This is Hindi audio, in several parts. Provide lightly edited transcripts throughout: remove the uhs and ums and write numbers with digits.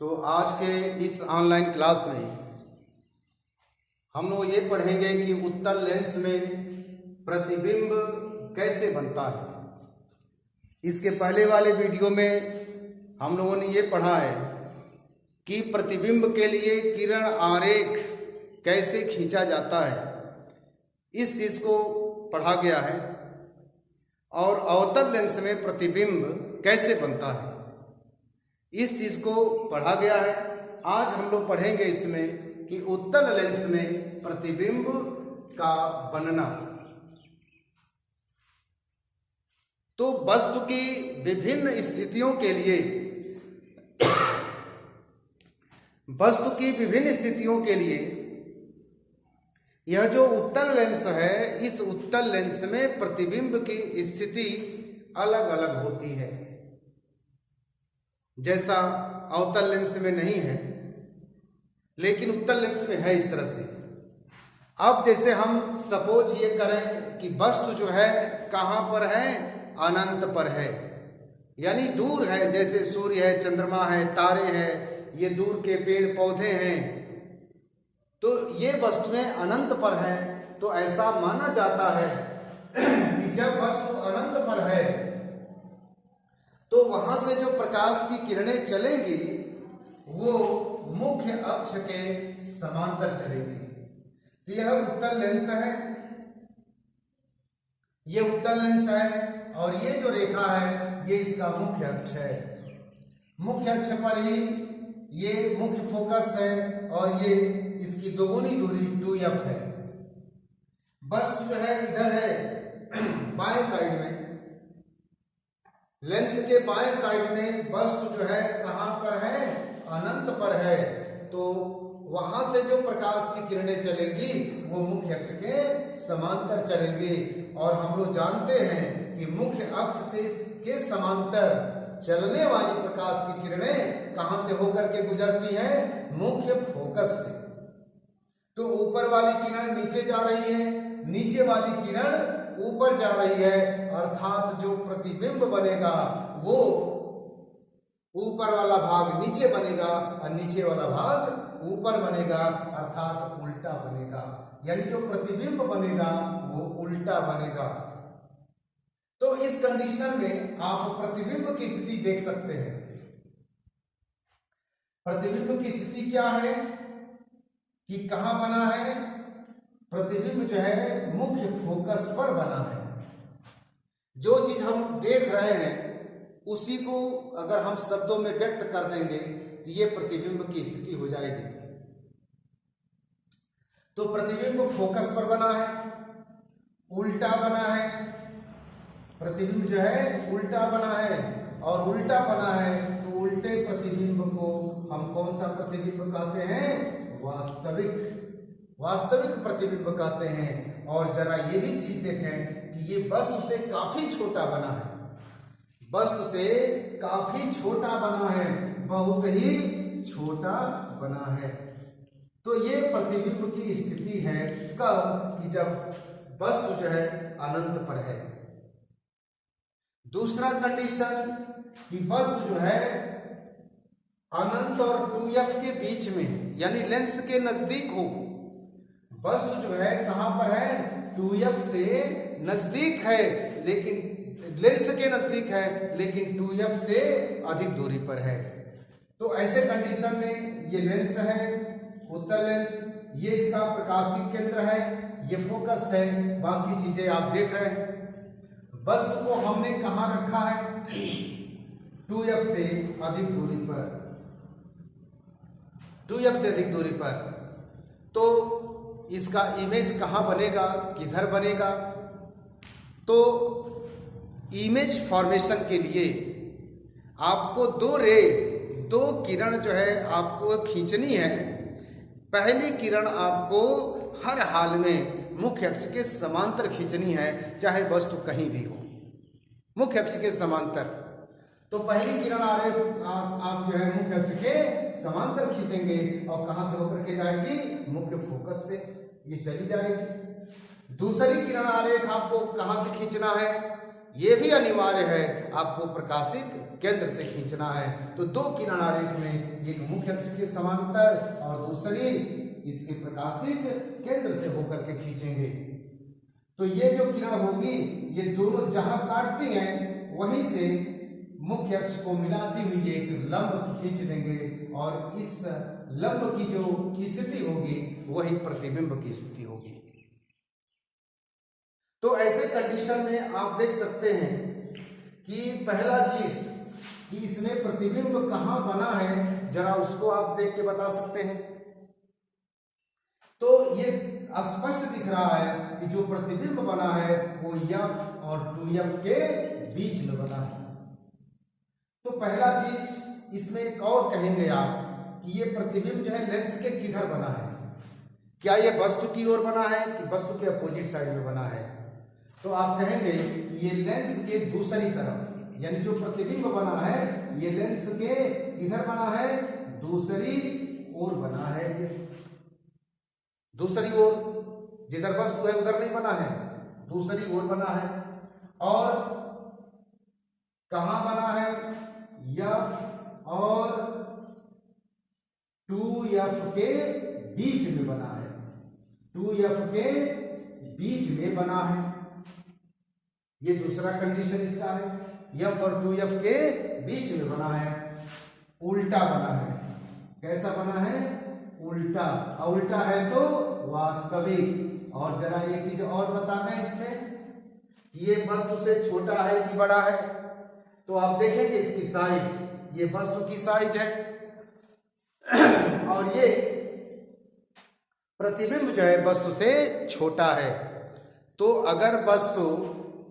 तो आज के इस ऑनलाइन क्लास में हम लोग ये पढ़ेंगे कि उत्तल लेंस में प्रतिबिंब कैसे बनता है। इसके पहले वाले वीडियो में हम लोगों ने ये पढ़ा है कि प्रतिबिंब के लिए किरण आरेख कैसे खींचा जाता है, इस चीज को पढ़ा गया है। और अवतल लेंस में प्रतिबिंब कैसे बनता है, इस चीज को पढ़ा गया है। आज हम लोग पढ़ेंगे इसमें कि उत्तल लेंस में प्रतिबिंब का बनना। तो वस्तु की विभिन्न स्थितियों के लिए यह जो उत्तल लेंस है, इस उत्तल लेंस में प्रतिबिंब की स्थिति अलग अलग होती है। जैसा अवतल लेंस में नहीं है, लेकिन उत्तल लेंस में है इस तरह से। अब जैसे हम सपोज ये करें कि वस्तु जो है कहाँ पर है, अनंत पर है, यानी दूर है। जैसे सूर्य है, चंद्रमा है, तारे हैं, ये दूर के पेड़ पौधे हैं, तो ये वस्तुएं अनंत पर है। तो ऐसा माना जाता है कि जब वस्तु अनंत पर है तो वहां से जो प्रकाश की किरणें चलेंगी वो मुख्य अक्ष के समांतर चलेगी। तो यह उत्तल लेंस है, ये उत्तल लेंस है, और ये जो रेखा है ये इसका मुख्य अक्ष है। मुख्य अक्ष पर ही ये मुख्य फोकस है, और ये इसकी दोगुनी दूरी 2f है। वस्तु जो है इधर है बाएं साइड में, लेंस के बाएं साइड में वस्तु जो है कहां पर है, अनंत पर है। तो वहां से जो प्रकाश की किरणें चलेंगी वो मुख्य अक्ष के समांतर चलेंगी। और हम लोग जानते हैं कि मुख्य अक्ष से के समांतर चलने वाली प्रकाश की किरणें कहां से होकर के गुजरती हैं, मुख्य फोकस से। तो ऊपर वाली किरण नीचे जा रही है, नीचे वाली किरण ऊपर जा रही है, अर्थात जो प्रतिबिंब बनेगा वो ऊपर वाला भाग नीचे बनेगा और नीचे वाला भाग ऊपर बनेगा, अर्थात उल्टा बनेगा। यानी जो प्रतिबिंब बनेगा वो उल्टा बनेगा। तो इस कंडीशन में आप प्रतिबिंब की स्थिति देख सकते हैं। प्रतिबिंब की स्थिति क्या है कि कहां बना है, प्रतिबिंब जो है मुख्य फोकस पर बना है। जो चीज हम देख रहे हैं उसी को अगर हम शब्दों में व्यक्त कर देंगे तो ये प्रतिबिंब की स्थिति हो जाएगी। तो प्रतिबिंब फोकस पर बना है, उल्टा बना है। प्रतिबिंब जो है उल्टा बना है, और उल्टा बना है तो उल्टे प्रतिबिंब को हम कौन सा प्रतिबिंब कहते हैं, वास्तविक प्रतिबिंब कहते हैं। और जरा ये भी चीज देखें कि ये वस्तु से काफी छोटा बना है, वस्तु से काफी छोटा बना है, बहुत ही छोटा बना है। तो ये प्रतिबिंब की स्थिति है कब, कि जब वस्तु जो है अनंत पर है। दूसरा कंडीशन कि वस्तु जो है अनंत और 2f के बीच में, यानी लेंस के नजदीक हो। वस्तु जो है कहां पर है, 2f से नजदीक है, लेकिन लेंस के नजदीक है, लेकिन 2f से अधिक दूरी पर है। तो ऐसे कंडीशन में ये लेंस है उत्तल लेंस, ये इसका प्रकाशिक केंद्र है, ये फोकस है, बाकी चीजें आप देख रहे हैं। वस्तु को हमने कहां रखा है, 2f से अधिक दूरी पर, 2f से अधिक दूरी पर। तो इसका इमेज कहां बनेगा, किधर बनेगा। तो इमेज फॉर्मेशन के लिए आपको दो किरण जो है आपको खींचनी है। पहली किरण आपको हर हाल में मुख्य अक्ष के समांतर खींचनी है, चाहे वस्तु कहीं भी हो, मुख्य अक्ष के समांतर। तो पहली किरण आरेख आप जो है मुख्य अक्ष के समांतर खींचेंगे, और कहां से होकर के जाएगी, मुख्य फोकस से ये चली जाएगी। दूसरी किरण आरेख आपको कहां से खींचना है, ये भी अनिवार्य है, आपको प्रकाशिक केंद्र से खींचना है। तो दो किरण आरेख में एक मुख्य अक्ष के समांतर और दूसरी इसके प्रकाशिक केंद्र से होकर के खींचेंगे। तो ये जो किरण होगी ये दोनों जहां काटती हैं वहीं से मुख्य अक्ष को मिलाती हुई एक लंब खींच देंगे और इस लंब की जो स्थिति होगी वही प्रतिबिंब की स्थिति होगी। तो ऐसे कंडीशन में आप देख सकते हैं कि पहला चीज कि इसमें प्रतिबिंब कहां बना है, जरा उसको आप देख के बता सकते हैं। तो ये स्पष्ट दिख रहा है कि जो प्रतिबिंब बना है वो F और 2F के बीच में बना है। तो पहला चीज इसमें एक और कहेंगे आप कि ये प्रतिबिंब जो है लेंस के किधर बना है, क्या ये वस्तु की ओर बना है कि वस्तु के अपोजिट साइड में बना है। तो आप कहेंगे ये लेंस के दूसरी तरफ, यानी जो प्रतिबिंब बना है ये लेंस के इधर बना है, दूसरी ओर बना है। दूसरी ओर, जिधर वस्तु है उधर नहीं बना है, दूसरी ओर बना है। और कहां बना है, F और 2F के बीच में बना है, 2F के बीच में बना है। ये दूसरा कंडीशन इसका है, F और 2F के बीच में बना है। उल्टा बना है, कैसा बना है, उल्टा। और उल्टा है तो वास्तविक। और जरा एक चीज और बताना है इसमें, ये वस्तु से छोटा है कि बड़ा है। तो आप देखेंगे इसकी साइज, ये वस्तु की साइज है और ये प्रतिबिंब जो है वस्तु से छोटा है। तो अगर वस्तु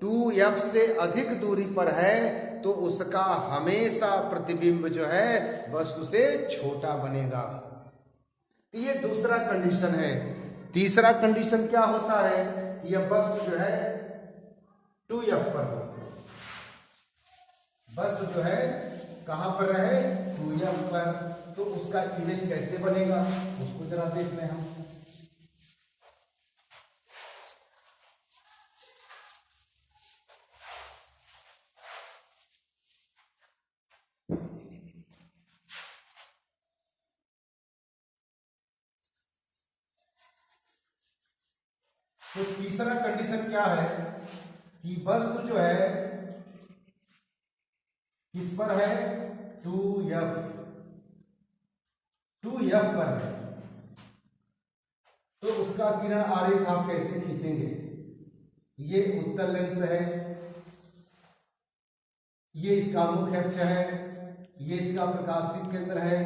2F से अधिक दूरी पर है तो उसका हमेशा प्रतिबिंब जो है वस्तु से छोटा बनेगा। तो ये दूसरा कंडीशन है। तीसरा कंडीशन क्या होता है, यह वस्तु जो है 2F पर हो, वस्तु जो है कहां पर रहे, 2F पर। तो उसका इमेज कैसे बनेगा उसको जरा देख लें हम। तो तीसरा कंडीशन क्या है कि वस्तु जो है किस पर है, 2F पर है। तो उसका किरण आरेख आप कैसे खींचेंगे, ये उत्तल लेंस है, ये इसका मुख्य अक्ष है, ये इसका प्रकाशित केंद्र है,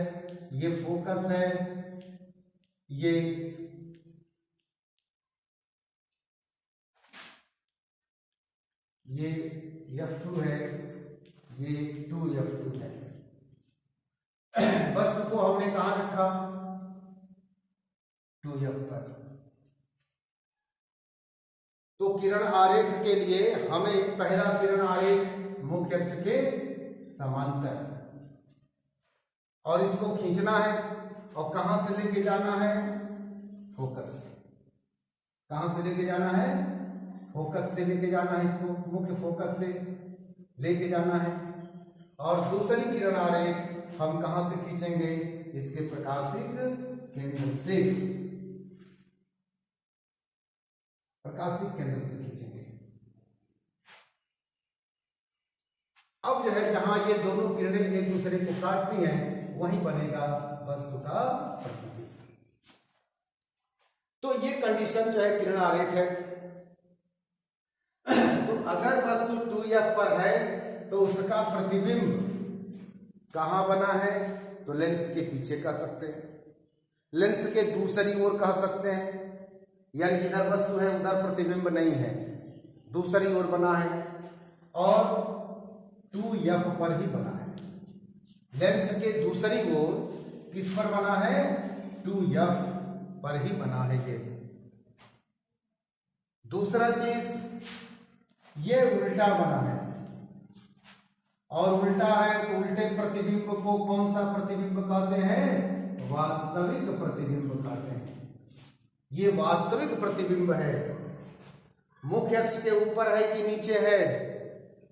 ये फोकस है, ये F2 है, ये 2F2 है। वस्तु को हमने कहां रखा, 2F पर। तो किरण आरेख के लिए हमें पहला किरण आरेख मुख्य अक्ष के समांतर, और इसको खींचना है और कहां से लेके जाना है, फोकस से। कहां से लेके जाना है, फोकस से लेके जाना है, इसको मुख्य फोकस से लेके जाना है। और दूसरी किरण आरेख हम कहां से खींचेंगे, इसके प्रकाशिक केंद्र से, प्रकाशिक केंद्र से खींचेंगे। अब जो है जहां ये दोनों किरणें एक दूसरे को काटती हैं वहीं बनेगा वस्तु का प्रतिबिंब। तो ये कंडीशन जो है किरण आरेख है। तो अगर वस्तु 2F पर है तो उसका प्रतिबिंब कहां बना है, तो लेंस के पीछे कह सकते हैं, लेंस के दूसरी ओर कह सकते हैं, यानी जिधर वस्तु है उधर प्रतिबिंब नहीं है, दूसरी ओर बना है और 2F पर ही बना है। लेंस के दूसरी ओर किस पर बना है, 2F पर ही बना है। ये दूसरा चीज, ये उल्टा बना है, और उल्टा है तो उल्टे प्रतिबिंब को कौन सा प्रतिबिंब कहते हैं, वास्तविक प्रतिबिंब कहते हैं। ये वास्तविक प्रतिबिंब है। मुख्य अक्ष के ऊपर है कि नीचे है,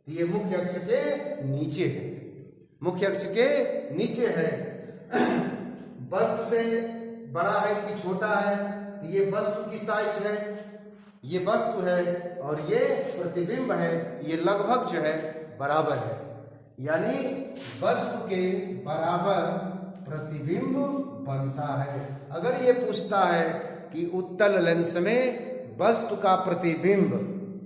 ये मुख्य अक्ष के नीचे है। मुख्य अक्ष के नीचे है। वस्तु से बड़ा है कि छोटा है, ये वस्तु की साइज है, ये वस्तु है और ये प्रतिबिंब है, ये लगभग जो है बराबर है। यानी वस्तु के बराबर प्रतिबिंब बनता है। अगर ये पूछता है कि उत्तल लेंस में वस्तु का प्रतिबिंब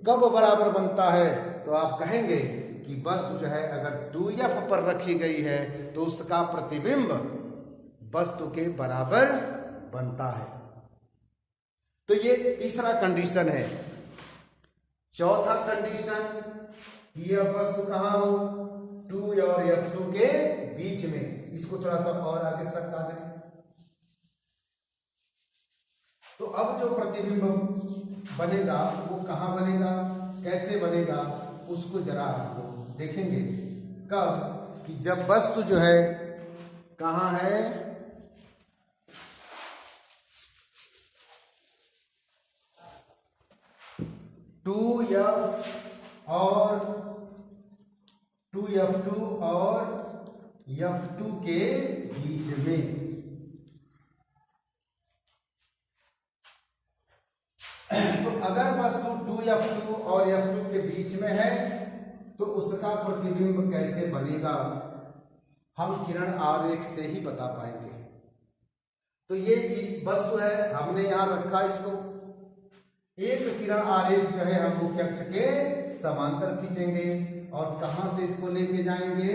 कब बराबर बनता है, तो आप कहेंगे कि वस्तु जो है अगर 2f पर रखी गई है तो उसका प्रतिबिंब वस्तु के बराबर बनता है। तो ये तीसरा कंडीशन है। चौथा कंडीशन, यह वस्तु कहाँ हो, 2 और f2 के बीच में। इसको थोड़ा सा और आगे सरका दें। तो अब जो प्रतिबिंब बनेगा वो कहाँ बनेगा, कैसे बनेगा, उसको जरा आप लोग देखेंगे। कब, कि जब वस्तु जो है कहाँ है, और 2f2 और f2 के बीच में। तो अगर वस्तु 2f2 और f2 के बीच में है तो उसका प्रतिबिंब कैसे बनेगा, हम किरण आरेख से ही बता पाएंगे। तो ये वस्तु है, हमने यहां रखा इसको। एक किरण आरेख जो है हम मुख्य अक्ष के समांतर खींचेंगे और कहां से इसको लेके जाएंगे,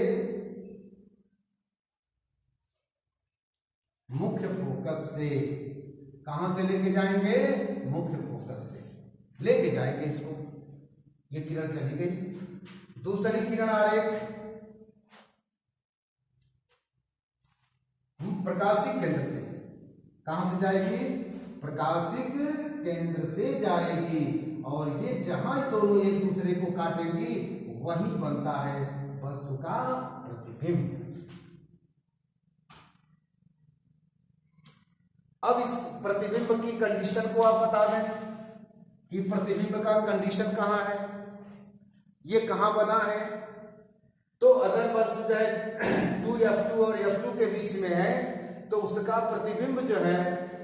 मुख्य फोकस से। कहां से लेके जाएंगे, मुख्य फोकस से लेके जाएंगे इसको। ये किरण चली गई। दूसरी किरण आरेख प्रकाशिक केंद्र से। कहां से जाएगी, प्रकाशिक केंद्र से जाएगी और ये जहां दोनों एक दूसरे को काटेंगी वही बनता है वस्तु का प्रतिबिंब। अब इस प्रतिबिंब की कंडीशन को आप बता दें कि प्रतिबिंब का कंडीशन कहां है, ये कहां बना है। तो अगर वस्तु जो है 2f2 और f2 के बीच में है तो उसका प्रतिबिंब जो है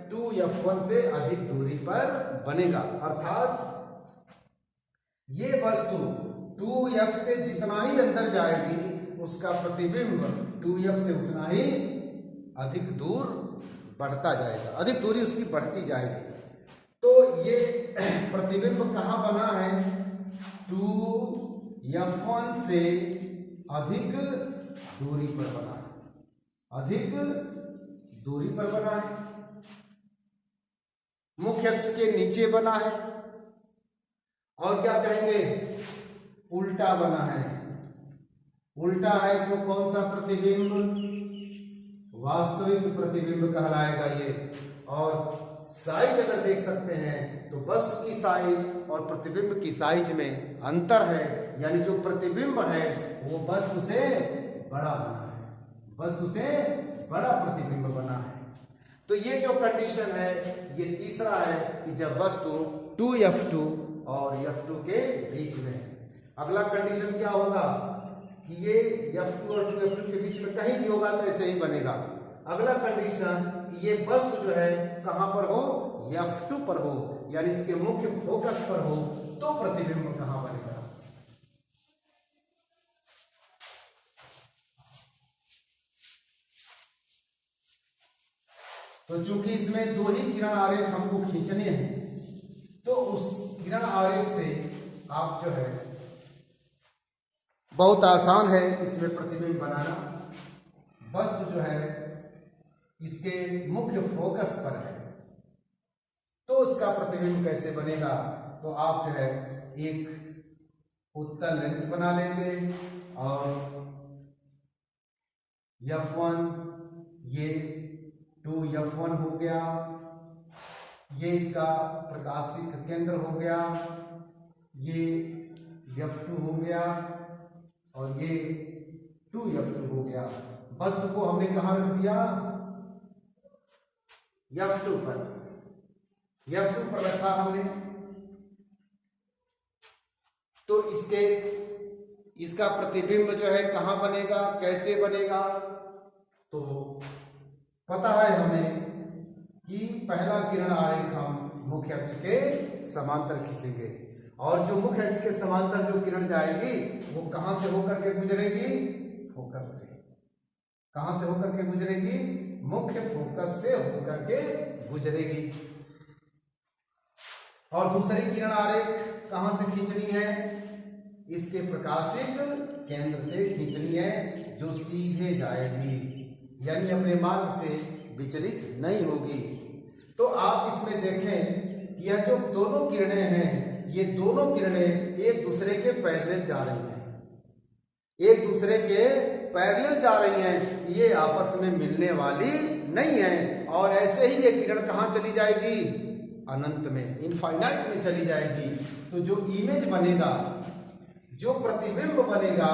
2f1 से अधिक दूरी पर बनेगा। अर्थात ये वस्तु 2f से जितना ही अंदर जाएगी उसका प्रतिबिंब 2f से उतना ही अधिक दूर बढ़ता जाएगा, अधिक दूरी उसकी बढ़ती जाएगी। तो ये प्रतिबिंब कहां बना है, 2f1 से अधिक दूरी पर बना है, अधिक दूरी पर बना है, मुख्य अक्ष के नीचे बना है। और क्या कहेंगे, उल्टा बना है। उल्टा है तो कौन सा प्रतिबिंब, वास्तविक प्रतिबिंब कहलाएगा ये। और साइज अगर देख सकते हैं तो वस्तु की साइज और प्रतिबिंब की साइज में अंतर है, यानी जो प्रतिबिंब है वो वस्तु से बड़ा बना है, वस्तु से बड़ा प्रतिबिंब बना है। तो ये जो कंडीशन है ये तीसरा है कि जब वस्तु 2f2 और f2 के बीच में। अगला कंडीशन क्या होगा कि ये f2 और 2f2 के बीच में कहीं भी होगा तो ऐसे ही बनेगा। अगला कंडीशन कि ये वस्तु जो है कहां पर हो, f2 पर हो, यानी इसके मुख्य फोकस पर हो, तो प्रतिबिंब कहां बनेगा। तो चूंकि इसमें 2 ही किरण आरेख हमको खींचने हैं तो उस किरण आरेख से आप जो है बहुत आसान है इसमें प्रतिबिंब बनाना। वस्तु जो है इसके मुख्य फोकस पर है तो उसका प्रतिबिंब कैसे बनेगा, तो आप जो है एक उत्तल लेंस बना लेंगे और f1 ये 2f1 हो गया, ये इसका प्रकाशिक केंद्र हो गया, ये f2 हो गया और ये 2f2 हो गया। वस्तु को हमने कहां रख दिया, f2 पर, f2 पर रखा हमने। तो इसके इसका प्रतिबिंब जो है कहाँ बनेगा, कैसे बनेगा? तो पता है हमें कि पहला किरण आरेख हम मुख्य अक्ष के समांतर खींचेंगे और जो मुख्य अक्ष के समांतर जो किरण जाएगी वो कहां से होकर के गुजरेगी? फोकस से। कहां से होकर के गुजरेगी? मुख्य फोकस से होकर के गुजरेगी। और दूसरी किरण आरेख कहां से खींचनी है? इसके प्रकाशिक केंद्र से खींचनी है, जो सीधे जाएगी, यानी अपने मार्ग से विचलित नहीं होगी। तो आप इसमें देखें, यह जो दोनों किरणें हैं, ये दोनों किरणें एक दूसरे के पैरेलल जा रही हैं, एक दूसरे के पैरेलल जा रही हैं, ये आपस में मिलने वाली नहीं है। और ऐसे ही ये किरण कहां चली जाएगी? अनंत में, इनफाइनाइट में चली जाएगी। तो जो इमेज बनेगा, जो प्रतिबिंब बनेगा,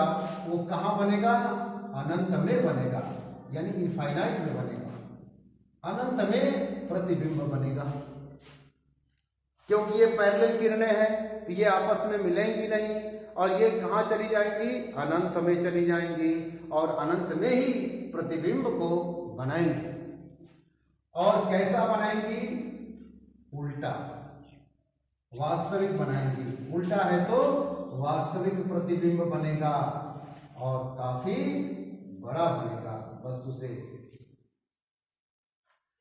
वो कहां बनेगा? अनंत में बनेगा, यानी इनफाइनाइट में बनेगा, अनंत में प्रतिबिंब बनेगा। क्योंकि ये पैरेलल किरणें हैं तो ये आपस में मिलेंगी नहीं, और ये कहां चली जाएंगी? अनंत में चली जाएंगी, और अनंत में ही प्रतिबिंब को बनाएंगी। और कैसा बनाएंगी? उल्टा, वास्तविक बनाएंगी। उल्टा है तो वास्तविक प्रतिबिंब बनेगा और काफी बड़ा बनेगा वस्तु से।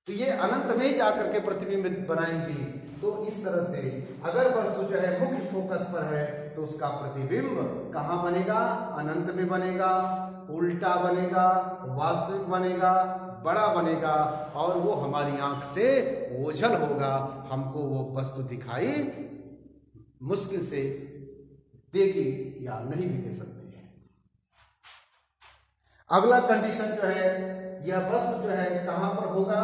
तो ये अनंत में जाकर के प्रतिबिंब बनाएंगी। तो इस तरह से अगर वस्तु जो है मुख्य फोकस पर है तो उसका प्रतिबिंब कहां बनेगा? अनंत में बनेगा, उल्टा बनेगा, वास्तविक बनेगा, बड़ा बनेगा, और वो हमारी आंख से ओझल होगा। हमको वो वस्तु दिखाई मुश्किल से देगी या नहीं भी दे सकते हैं। अगला कंडीशन जो है, यह वस्तु जो है कहां पर होगा?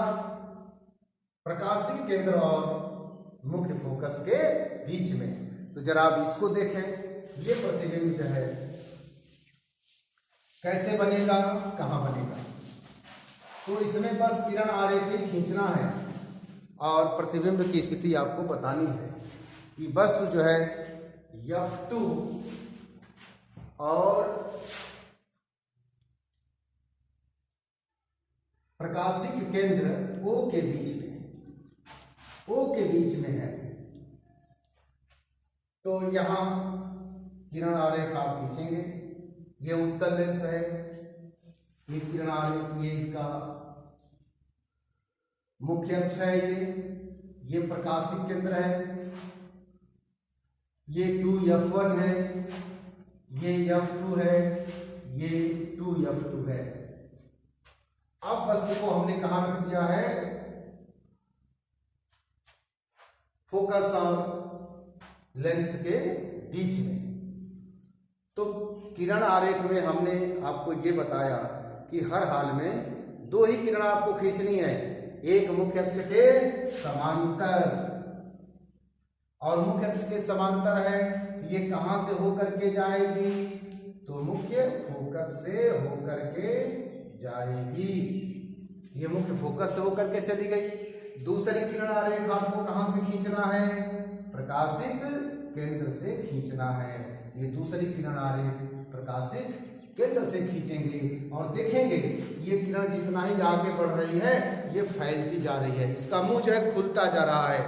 प्रकाशीय केंद्र और मुख्य फोकस के बीच में। तो जरा आप इसको देखें, ये प्रतिबिंब जो है कैसे बनेगा, कहां बनेगा? तो इसमें बस किरण आरेख ही खींचना है और प्रतिबिंब की स्थिति आपको बतानी है कि वस्तु जो है F2 और प्रकाशिक केंद्र O के बीच में, O के बीच में है। तो यहां किरण आरेख आप खींचेंगे, ये उत्तल लेंस है, ये किरण आरेख, ये इसका मुख्य अक्ष है, ये प्रकाशिक केंद्र है, ये 2F1 है, ये F2 है, ये 2F2 है। अब वस्तु को हमने कहां रख दिया है? फोकस और लेंस के बीच में। तो किरण आरेख में हमने आपको ये बताया कि हर हाल में दो ही किरण आपको खींचनी है, एक मुख्य अक्ष के समांतर, और मुख्य अक्ष के समांतर है, ये कहां से होकर के जाएगी? तो मुख्य फोकस से होकर के जाएगी। ये मुख्य फोकस से होकर के चली गई। दूसरी किरण आरेख आपको कहां से खींचना है? प्रकाशिक केंद्र से खींचना है। ये दूसरी किरण आरेख प्रकाशिक केंद्र से खींचेंगे और देखेंगे ये किरण जितना ही आगे बढ़ रही है ये फैलती जा रही है, इसका मुंह जो है खुलता जा रहा है,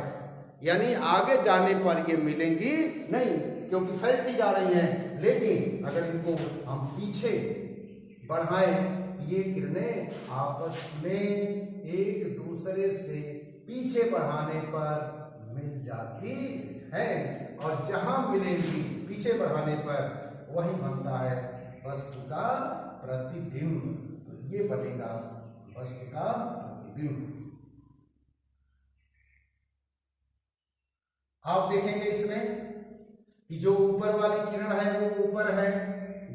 यानी आगे जाने पर ये मिलेंगी नहीं क्योंकि फैलती जा रही हैं। लेकिन अगर इनको हम पीछे बढ़ाएं, ये किरणें आपस में एक दूसरे से पीछे बढ़ाने पर मिल जाती है, और जहां मिलेंगी पीछे बढ़ाने पर वही बनता है वस्तु का प्रतिबिंब। तो ये बनेगा वस्तु का प्रतिबिंब। आप देखेंगे इसमें कि जो ऊपर वाली किरण है वो ऊपर है,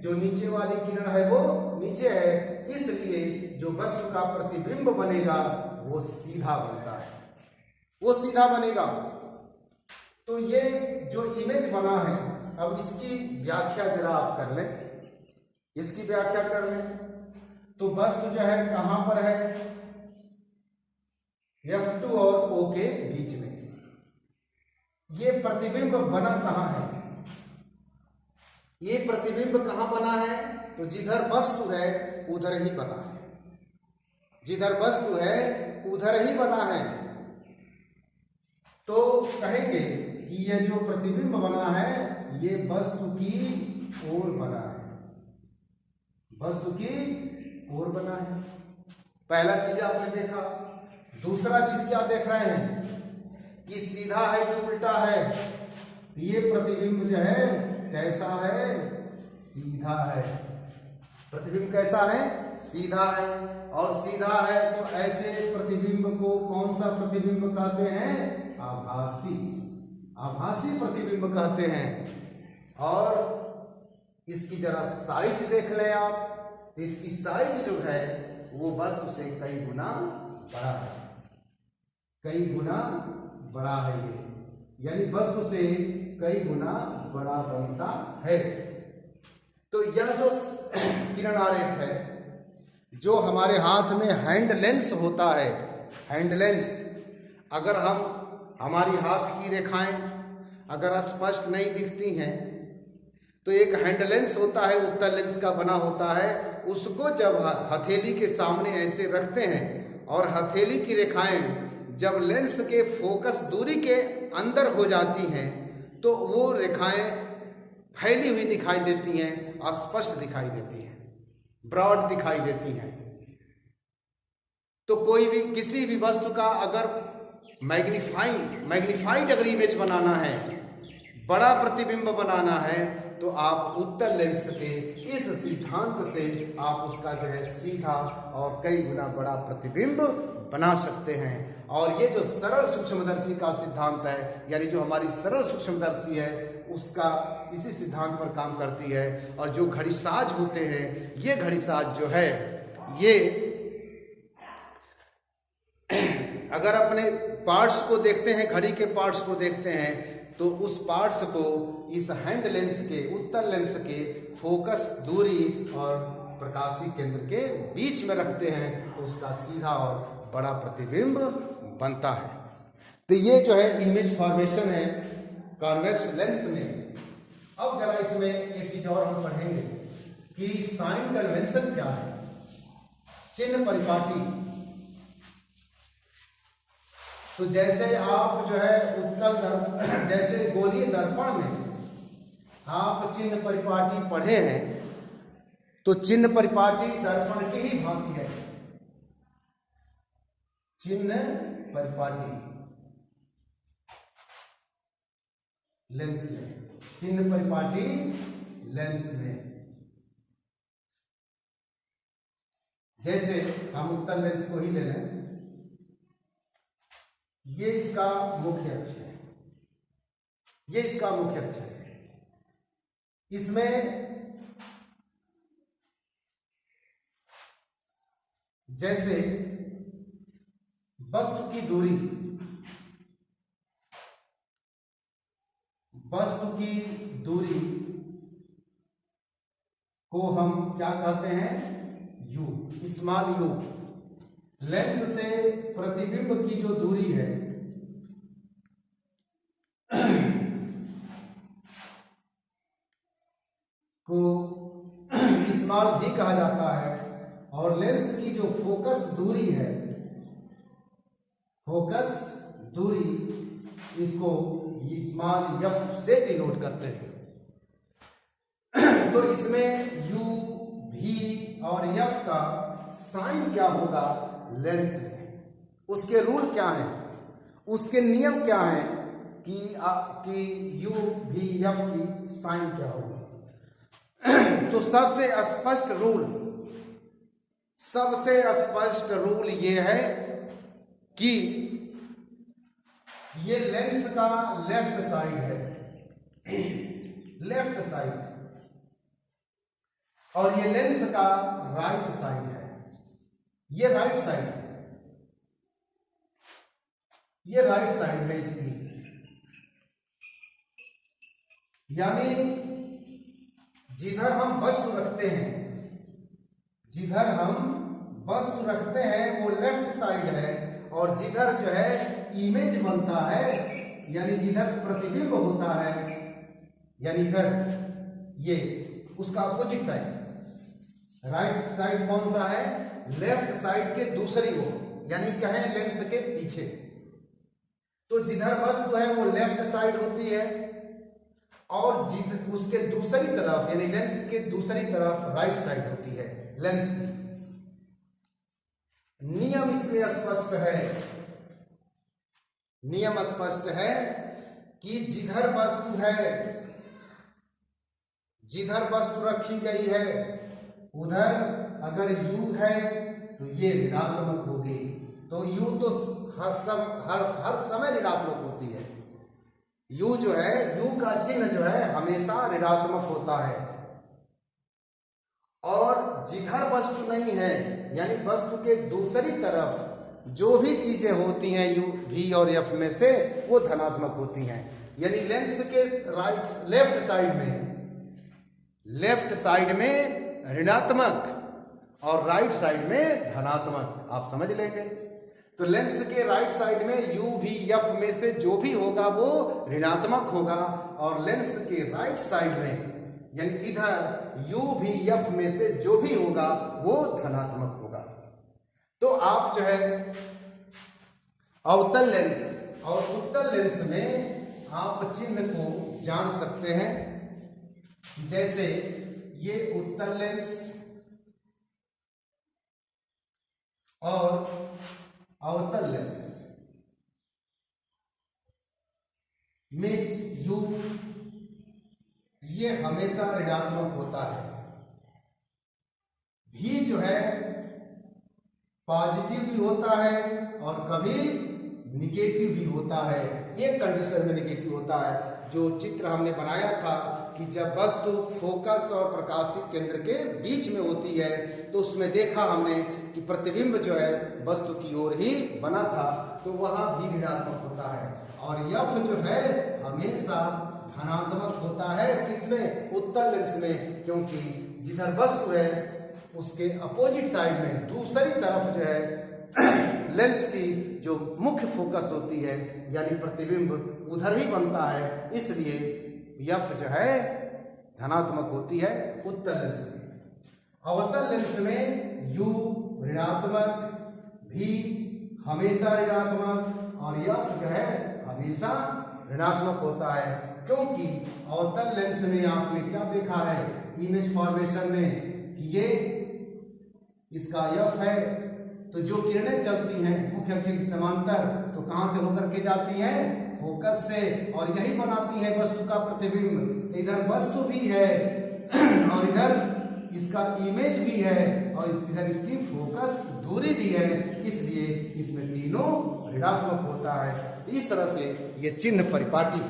जो नीचे वाली किरण है वो नीचे है, इसलिए जो वस्तु का प्रतिबिंब बनेगा वो सीधा बनता है, वो सीधा बनेगा। तो ये जो इमेज बना है, अब इसकी व्याख्या जरा आप कर लें, इसकी व्याख्या कर लें। तो वस्तु जो है कहां पर है? F2 और O के बीच में। ये प्रतिबिंब बना कहां है? ये प्रतिबिंब कहाँ बना है? तो जिधर वस्तु है उधर ही बना है, जिधर वस्तु है उधर ही बना है। तो कहेंगे कि ये जो प्रतिबिंब बना है ये वस्तु की ओर बना है, वस्तु की ओर बना है। पहला चीज आपने देखा। दूसरा चीज क्या देख रहे हैं कि सीधा है कि उल्टा है? ये प्रतिबिंब जो है कैसा है? सीधा है। प्रतिबिंब कैसा है? सीधा है। और सीधा है तो ऐसे प्रतिबिंब को कौन सा प्रतिबिंब कहते हैं? आभासी। आभासी प्रतिबिंब कहते हैं। और इसकी जरा साइज देख लें आप, इसकी साइज जो है वो वस्तु से कई गुना बड़ा है, कई गुना बड़ा है ये, यानी वस्तु से कई गुना बड़ा बनता है। तो यह जो किरण आरेख है, जो हमारे हाथ में हैंड लेंस होता है, हैंड लेंस, अगर हम हमारी हाथ की रेखाएं अगर स्पष्ट नहीं दिखती हैं तो एक हैंड लेंस होता है, उत्तल लेंस का बना होता है, उसको जब हथेली के सामने ऐसे रखते हैं और हथेली की रेखाएं जब लेंस के फोकस दूरी के अंदर हो जाती हैं तो वो रेखाएं फैली हुई दिखाई देती हैं, अस्पष्ट दिखाई देती हैं, ब्रॉड दिखाई देती हैं। तो कोई भी किसी भी वस्तु का अगर मैग्नीफाइड अगर इमेज बनाना है, बड़ा प्रतिबिंब बनाना है, तो आप उत्तल लेंस के इस सिद्धांत से आप उसका जो है सीधा और कई गुना बड़ा प्रतिबिंब बना सकते हैं। और ये जो सरल सूक्ष्मदर्शी का सिद्धांत है, यानी जो हमारी सरल सूक्ष्मदर्शी है, उसका इसी सिद्धांत पर काम करती है। और जो घड़ीसाज होते हैं, ये घड़ीसाज जो है ये अगर अपने पार्ट्स को देखते हैं, घड़ी के पार्ट्स को देखते हैं, तो उस पार्ट्स को इस हैंड लेंस के, उत्तल लेंस के फोकस दूरी और प्रकाशीय केंद्र के बीच में रखते हैं तो उसका सीधा और बड़ा प्रतिबिंब बनता है। तो ये जो है इमेज फॉर्मेशन है कॉन्वेक्स लेंस में। अब जरा इसमें एक चीज और हम पढ़ेंगे कि साइन कन्वेंशन क्या है, चिन्ह परिपाटी। तो जैसे आप जो है उत्तल जैसे गोलीय दर्पण में आप चिन्ह परिपाटी पढ़े हैं, तो चिन्ह परिपाटी दर्पण की ही भांति है। चिन्ह परिपाटी लेंस में, चिन्ह परिपाटी लेंस में, जैसे हम उत्तल लेंस को ही ले लें, ये इसका मुख्य अक्ष है, ये इसका मुख्य अक्ष है। इसमें जैसे वस्तु की दूरी, वस्तु की दूरी को हम क्या कहते हैं? You, small you. लेंस से प्रतिबिंब की जो दूरी है को स्मॉल भी कहा जाता है। और लेंस की जो फोकस दूरी है, फोकस दूरी, इसको स्मॉल एफ से डिनोट करते हैं। तो इसमें यू, भी और एफ का साइन क्या होगा लेंस में? उसके रूल क्या है, उसके नियम क्या है कि यू, भी, एफ की साइन क्या होगा? तो सबसे स्पष्ट रूल ये है कि ये लेंस का लेफ्ट साइड है, लेफ्ट साइड, और ये लेंस का राइट साइड है, ये राइट साइड है, ये राइट साइड है इसकी। यानी जिधर हम वस्तु रखते हैं, जिधर हम वस्तु रखते हैं वो लेफ्ट साइड है, और जिधर जो है इमेज बनता है, यानी जिधर प्रतिबिंब होता है, यानी इधर ये उसका अपोजिट साइड। राइट साइड कौन सा है? लेफ्ट साइड के दूसरी ओर, यानी कहें लेंस के पीछे। तो जिधर वस्तु है वो लेफ्ट साइड होती है और उसके दूसरी तरफ यानी लेंस के दूसरी तरफ राइट साइड होती है लेंस की। नियम इसमें स्पष्ट है, नियम स्पष्ट है कि जिधर वस्तु है, जिधर वस्तु रखी गई है उधर अगर u है तो ये ऋणात्मक होगी। तो u तो हर समय ऋणात्मक होती है। u जो है, u का चिन्ह जो है हमेशा ऋणात्मक होता है। और जिधर वस्तु नहीं है यानी वस्तु के दूसरी तरफ जो भी चीजें होती हैं u, v और f में से वो धनात्मक होती हैं। यानी लेंस के लेफ्ट साइड में ऋणात्मक और राइट साइड में धनात्मक, आप समझ लेंगे। तो लेंस के राइट साइड में u, v, f में से जो भी होगा वो ऋणात्मक होगा और लेंस के राइट साइड में यानी इधर u, v, f में से जो भी होगा वो धनात्मक होगा। तो आप जो है अवतल लेंस और उत्तल लेंस में आप चिन्ह को जान सकते हैं। जैसे ये उत्तल लेंस और अवतल लेंस में u ये हमेशा ऋणात्मक होता है। v जो है पॉजिटिव भी होता है और कभी निगेटिव भी होता है। एक कंडीशन में निगेटिव होता है, जो चित्र हमने बनाया था कि जब वस्तु फोकस और प्रकाशित केंद्र के बीच में होती है तो उसमें देखा हमने कि प्रतिबिंब जो है वस्तु की ओर ही बना था, तो वहां भी ऋणात्मक होता है। और f जो है हमेशा धनात्मक होता है। किसमें? उत्तल लेंस में, क्योंकि जिधर वस्तु है उसके अपोजिट साइड में दूसरी तरफ जो है लेंस की जो मुख्य फोकस होती है यानी प्रतिबिंब उधर ही बनता है, इसलिए f जो है धनात्मक होती है उत्तल लेंस में। अवतल लेंस में u ऋणात्मक, v हमेशा ऋणात्मक और f जो है हमेशा ऋणात्मक होता है। क्योंकि अवतल लेंस में आपने क्या देखा है इमेज फॉर्मेशन में कि ये इसका f है, तो जो किरणें चलती हैं मुख्य अक्ष के समांतर तो कहां से होकर के जाती हैं? फोकस से, और यही बनाती है वस्तु का प्रतिबिंब। इधर वस्तु भी है और इधर इसका इमेज भी है और इधर इसकी फोकस दूरी भी है, इसलिए इसमें तीनों ऋणात्मक होता है। इस तरह से ये चिन्ह परिपाटी।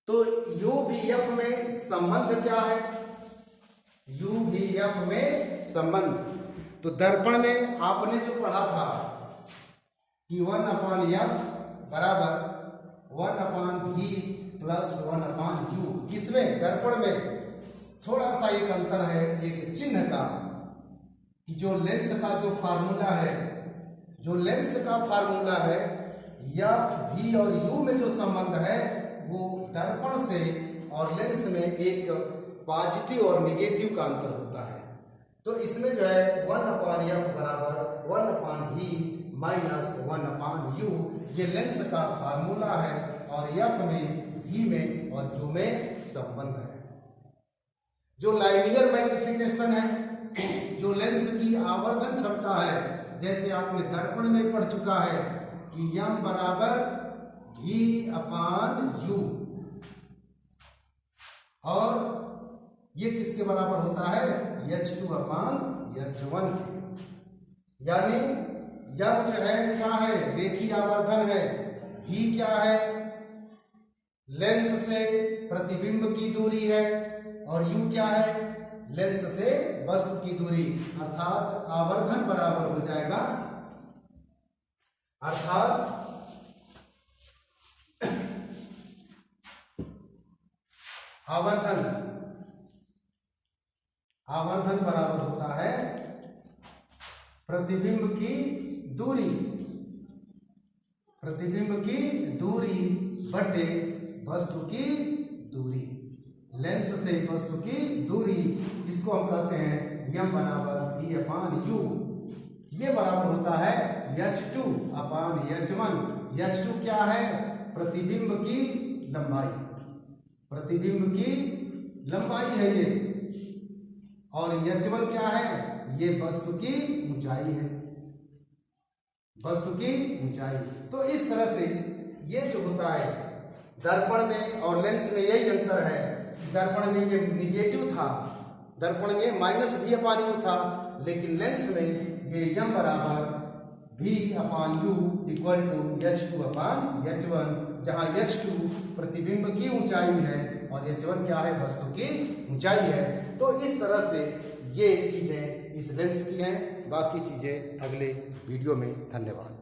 तो u v f में संबंध क्या है? u v f में संबंध तो दर्पण में आपने जो पढ़ा था कि 1/f बराबर 1/v प्लस 1/u। किसमें? दर्पण में। थोड़ा सा एक अंतर है एक चिन्ह का कि जो लेंस का जो फार्मूला है, जो लेंस का फार्मूला है f, v और u में जो संबंध है वो दर्पण से और लेंस में एक पॉजिटिव और निगेटिव का अंतर होता है। तो इसमें जो है 1/f बराबर 1/v माइनस 1/u ये लेंस का फार्मूला है और f में, v में और u में संबंध है। जो लाइनियर मैग्निफिकेशन है, जो लेंस की आवर्धन क्षमता है, जैसे आपने दर्पण में पढ़ चुका है कि m बराबर v/u और ये किसके बराबर होता है? h2/h1 यानी m जो है क्या है? रेखीय आवर्धन है। v क्या है? लेंस से प्रतिबिंब की दूरी है और u क्या है? लेंस से वस्तु की दूरी, अर्थात आवर्धन बराबर हो जाएगा, अर्थात आवर्धन बराबर होता है प्रतिबिंब की दूरी, प्रतिबिंब की दूरी बटे वस्तु की दूरी। लेंस से वस्तु की दूरी, इसको हम कहते हैं यम बराबर v अपान u। ये बराबर होता है h2 अपान h1। h2 क्या है? प्रतिबिंब की लंबाई, प्रतिबिंब की लंबाई है ये। और h1 क्या है? ये वस्तु की ऊंचाई है, वस्तु की ऊंचाई। तो इस तरह से ये जो होता है दर्पण में और लेंस में यही अंतर है। दर्पण में ये निगेटिव था, दर्पण में माइनस v अपान u था, लेकिन लेंस में ये यम बराबर v अपान u इक्वल टू h2 अपान h1, जहां h2 प्रतिबिंब की ऊंचाई है और h1 क्या है? वस्तु की ऊंचाई है। तो इस तरह से ये चीजें इस लेंस की हैं, बाकी चीजें अगले वीडियो में। धन्यवाद।